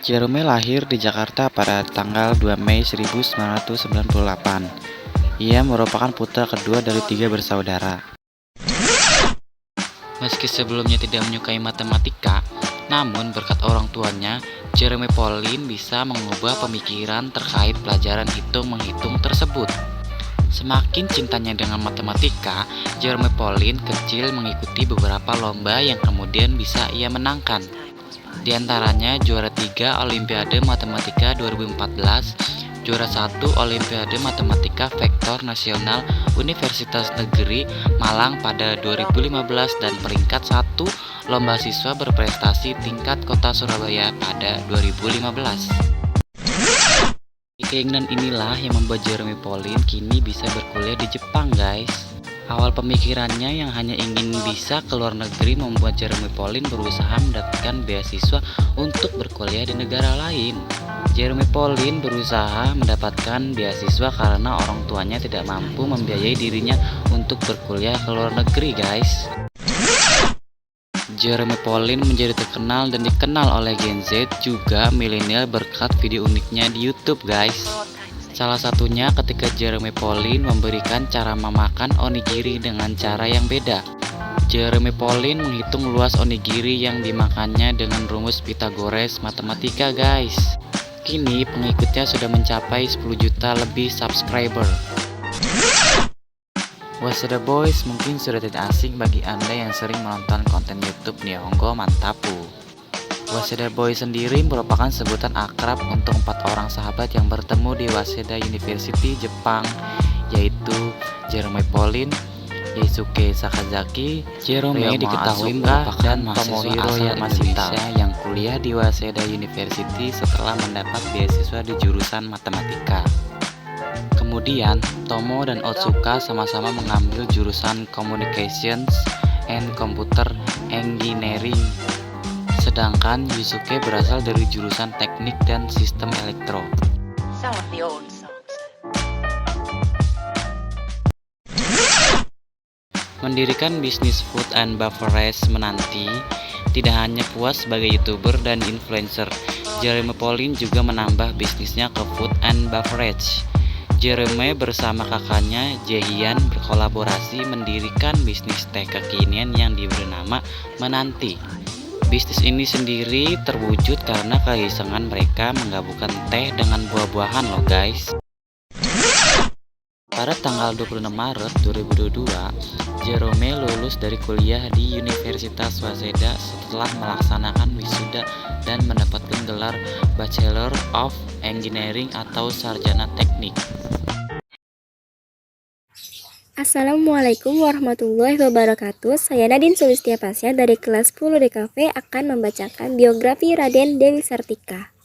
Jerome lahir di Jakarta pada tanggal 2 Mei 1998. Ia merupakan putra kedua dari 3 bersaudara. Meski sebelumnya tidak menyukai matematika, namun berkat orang tuanya, Jerome Pauline bisa mengubah pemikiran terkait pelajaran hitung-menghitung tersebut. Semakin cintanya dengan matematika, Jerome Pauline kecil mengikuti beberapa lomba yang kemudian bisa ia menangkan. Di antaranya juara 3 Olimpiade Matematika 2014, juara 1 Olimpiade Matematika Vektor Nasional Universitas Negeri Malang pada 2015 dan peringkat 1 Lomba Siswa Berprestasi tingkat Kota Surabaya pada 2015. Keinginan inilah yang membuat Jerome Pauline kini bisa berkuliah di Jepang, guys. Awal pemikirannya yang hanya ingin bisa ke luar negeri membuat Jerome Pauline berusaha mendapatkan beasiswa untuk berkuliah di negara lain. Jerome Pauline berusaha mendapatkan beasiswa karena orang tuanya tidak mampu membiayai dirinya untuk berkuliah ke luar negeri, guys. Jerome Pauline menjadi terkenal dan dikenal oleh Gen Z juga milenial berkat video uniknya di YouTube, guys. Salah satunya ketika Jerome Pauline memberikan cara memakan onigiri dengan cara yang beda. Jerome Pauline menghitung luas onigiri yang dimakannya dengan rumus Pythagoras matematika, guys. Kini pengikutnya sudah mencapai 10 juta lebih subscriber. Waseda Boys mungkin sudah tidak asing bagi Anda yang sering menonton konten YouTube Nihongo Mantapu. Waseda Boys sendiri merupakan sebutan akrab untuk 4 orang sahabat yang bertemu di Waseda University, Jepang, yaitu Jerome Pauline, Yusuke Sakazaki, Jerome diketahui merupakan mahasiswa asal Indonesia yang kuliah di Waseda University setelah mendapat beasiswa di jurusan matematika. Kemudian, Tomo dan Otsuka sama-sama mengambil jurusan Communications and Computer Engineering. Sedangkan Yusuke berasal dari jurusan Teknik dan Sistem Elektro. Mendirikan bisnis food and beverage menanti, tidak hanya puas sebagai YouTuber dan influencer, Jerome Pauline juga menambah bisnisnya ke food and beverage. Jerome bersama kakaknya Jaehyun berkolaborasi mendirikan bisnis teh kekinian yang diberi nama Menanti. Bisnis ini sendiri terwujud karena keisengan mereka menggabungkan teh dengan buah-buahan loh, guys. Pada tanggal 26 Maret 2022, Jerome lulus dari kuliah di Universitas Waseda setelah melaksanakan wisuda dan mendapatkan gelar Bachelor of Engineering atau Sarjana Teknik. Assalamualaikum warahmatullahi wabarakatuh. Saya Nadine Sulistia Pasya dari kelas 10 DKV akan membacakan biografi Raden Dewi Sartika.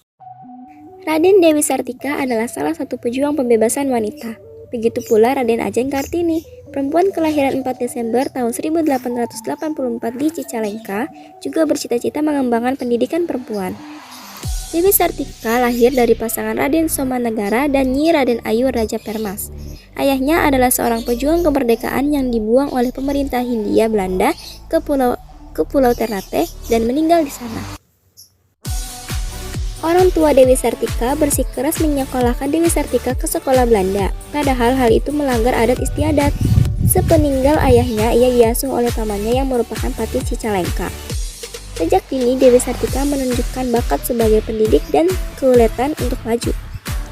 Raden Dewi Sartika adalah salah satu pejuang pembebasan wanita. Begitu pula Raden Ajeng Kartini, perempuan kelahiran 4 Desember tahun 1884 di Cicalengka, juga bercita-cita mengembangkan pendidikan perempuan. Dewi Sartika lahir dari pasangan Raden Somanegara dan Nyi Raden Ayu Raja Permas. Ayahnya adalah seorang pejuang kemerdekaan yang dibuang oleh pemerintah Hindia Belanda ke Pulau Ternate dan meninggal di sana. Orang tua Dewi Sartika bersikeras menyekolahkan Dewi Sartika ke sekolah Belanda, padahal hal itu melanggar adat istiadat. Sepeninggal ayahnya, ia diasuh oleh pamannya yang merupakan Patih Cicalengka. Sejak dini, Dewi Sartika menunjukkan bakat sebagai pendidik dan keuletan untuk maju.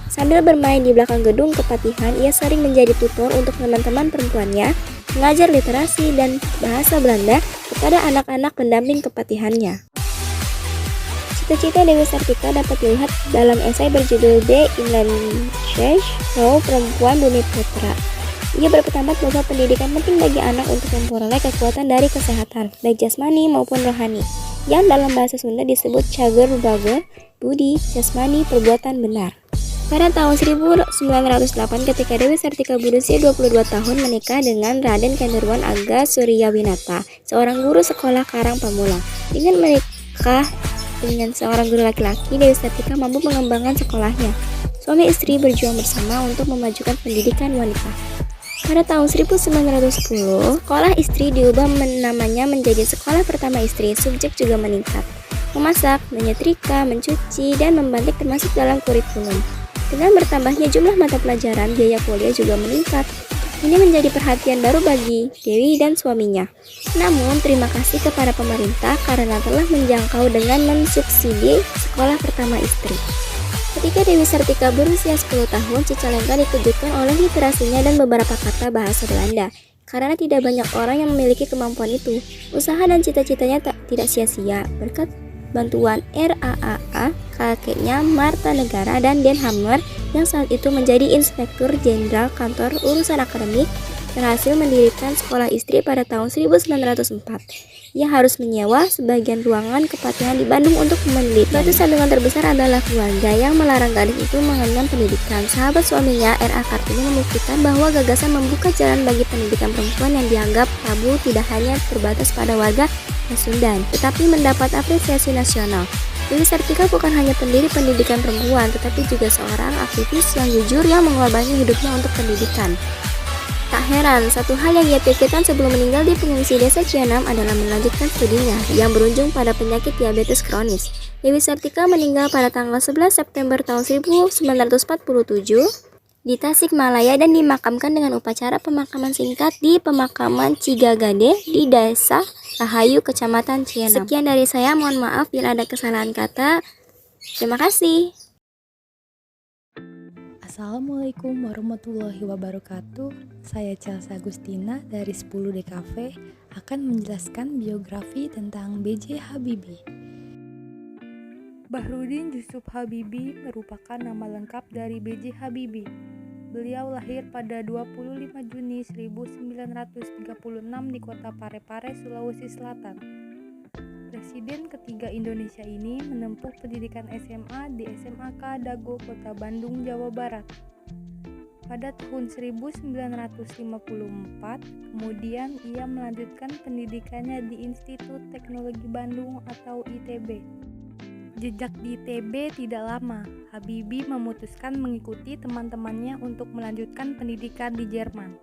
Sambil bermain di belakang gedung kepatihan, ia sering menjadi tutor untuk teman-teman perempuannya, mengajar literasi dan bahasa Belanda kepada anak-anak pendamping kepatihannya. Cita-cita Dewi Sartika dapat dilihat dalam esai berjudul The Inlandsche Frau Perempuan Bumi Putra. Ia berpendapat bahwa pendidikan penting bagi anak untuk memperoleh kekuatan dari kesehatan, baik jasmani maupun rohani, yang dalam bahasa Sunda disebut cager bager, budi, jasmani, perbuatan benar. Pada tahun 1908 ketika Dewi Sartika berusia 22 tahun menikah dengan Raden Kanderwan Aga Suryawinata, seorang guru sekolah Karang Pamulang. Dengan menikah dengan seorang guru laki-laki, Dewi Sartika mampu mengembangkan sekolahnya. Suami istri berjuang bersama untuk memajukan pendidikan wanita. Pada tahun 1910, sekolah istri diubah namanya menjadi Sekolah Pertama Istri. Subjek juga meningkat. memasak, menyetrika, mencuci, dan membatik termasuk dalam kurikulum. Dengan bertambahnya jumlah mata pelajaran, biaya kuliah juga meningkat. Ini menjadi perhatian baru bagi Dewi dan suaminya. Namun, terima kasih kepada pemerintah karena telah menjangkau dengan mensubsidi sekolah pertama istri. Ketika Dewi Sartika berusia 10 tahun, Cicalengka dikejutkan oleh literasinya dan beberapa kata bahasa Belanda. Karena tidak banyak orang yang memiliki kemampuan itu, usaha dan cita-citanya tidak sia-sia. Berkat bantuan RAAA, kakeknya Marta Negara dan Den Hammer yang saat itu menjadi Inspektur Jenderal Kantor Urusan Akademik, berhasil mendirikan sekolah istri pada tahun 1904. Ia harus menyewa sebagian ruangan kepatihan di Bandung untuk mendidik. Batu sandungan terbesar adalah keluarga yang melarang gadis itu mengenyam pendidikan. Sahabat suaminya, R.A. Kartini, membuktikan bahwa gagasan membuka jalan bagi pendidikan perempuan yang dianggap tabu tidak hanya terbatas pada warga Pasundan, tetapi mendapat apresiasi nasional. Dewi Sartika bukan hanya pendiri pendidikan perempuan, tetapi juga seorang aktivis yang jujur yang mengorbankan hidupnya untuk pendidikan. Tak heran, satu hal yang ia pikirkan sebelum meninggal di pengungsi desa Cianam adalah melanjutkan studinya yang berujung pada penyakit diabetes kronis. Dewi Sartika meninggal pada tanggal 11 September tahun 1947 di Tasikmalaya dan dimakamkan dengan upacara pemakaman singkat di pemakaman Cigagade di Desa Rahayu, Kecamatan Cianam. Sekian dari saya, mohon maaf bila ada kesalahan kata. Terima kasih. Assalamualaikum warahmatullahi wabarakatuh. Saya Chelsea Agustina dari 10 DKV akan menjelaskan biografi tentang B.J. Habibie. Bahrudin Yusuf Habibie merupakan nama lengkap dari B.J. Habibie. Beliau lahir pada 25 Juni 1936 di kota Parepare, Sulawesi Selatan. Presiden ketiga Indonesia ini menempuh pendidikan SMA di SMAK Dago, Kota Bandung, Jawa Barat. Pada tahun 1954, kemudian ia melanjutkan pendidikannya di Institut Teknologi Bandung atau ITB. Jejak di ITB tidak lama, Habibie memutuskan mengikuti teman-temannya untuk melanjutkan pendidikan di Jerman.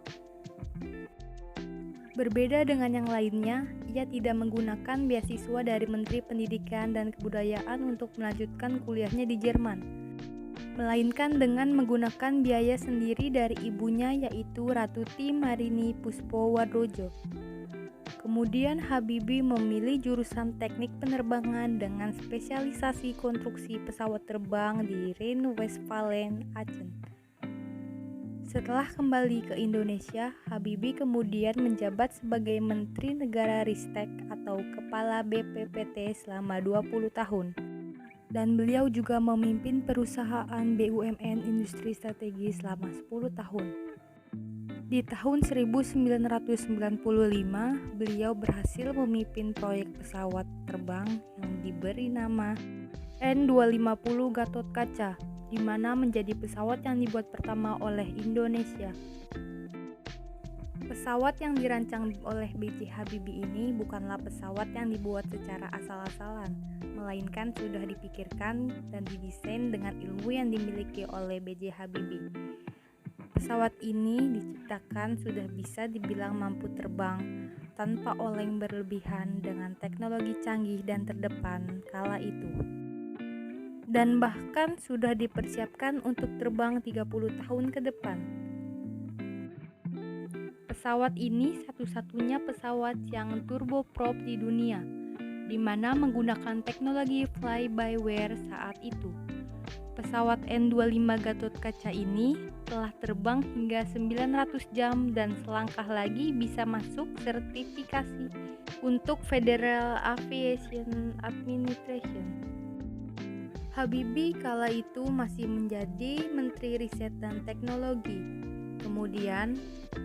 Berbeda dengan yang lainnya, ia tidak menggunakan beasiswa dari Menteri Pendidikan dan Kebudayaan untuk melanjutkan kuliahnya di Jerman, melainkan dengan menggunakan biaya sendiri dari ibunya yaitu Ratuti Marini Puspowardojo. Kemudian Habibie memilih jurusan teknik penerbangan dengan spesialisasi konstruksi pesawat terbang di Rhine-Westphalen, Aachen. Setelah kembali ke Indonesia, Habibie kemudian menjabat sebagai Menteri Negara Ristek atau Kepala BPPT selama 20 tahun. Dan beliau juga memimpin perusahaan BUMN Industri Strategi selama 10 tahun. Di tahun 1995, beliau berhasil memimpin proyek pesawat terbang yang diberi nama N250 Gatot-Kaca, di mana menjadi pesawat yang dibuat pertama oleh Indonesia. Pesawat yang dirancang oleh B.J. Habibie ini bukanlah pesawat yang dibuat secara asal-asalan, melainkan sudah dipikirkan dan didesain dengan ilmu yang dimiliki oleh B.J. Habibie. Pesawat ini diciptakan sudah bisa dibilang mampu terbang tanpa oleng berlebihan dengan teknologi canggih dan terdepan kala itu. Dan bahkan sudah dipersiapkan untuk terbang 30 tahun ke depan. Pesawat ini satu-satunya pesawat yang turboprop di dunia, di mana menggunakan teknologi fly-by-wire saat itu. Pesawat N25 Gatot-Kaca ini telah terbang hingga 900 jam dan selangkah lagi bisa masuk sertifikasi untuk Federal Aviation Administration. Habibie kala itu masih menjadi Menteri Riset dan Teknologi. Kemudian,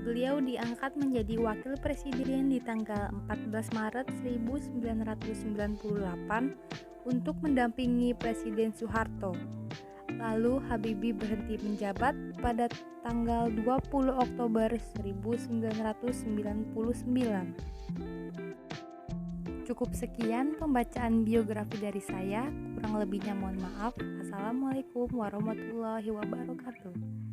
beliau diangkat menjadi Wakil Presiden di tanggal 14 Maret 1998 untuk mendampingi Presiden Soeharto. Lalu Habibie berhenti menjabat pada tanggal 20 Oktober 1999. Cukup sekian pembacaan biografi dari saya, kurang lebihnya mohon maaf. Assalamualaikum warahmatullahi wabarakatuh.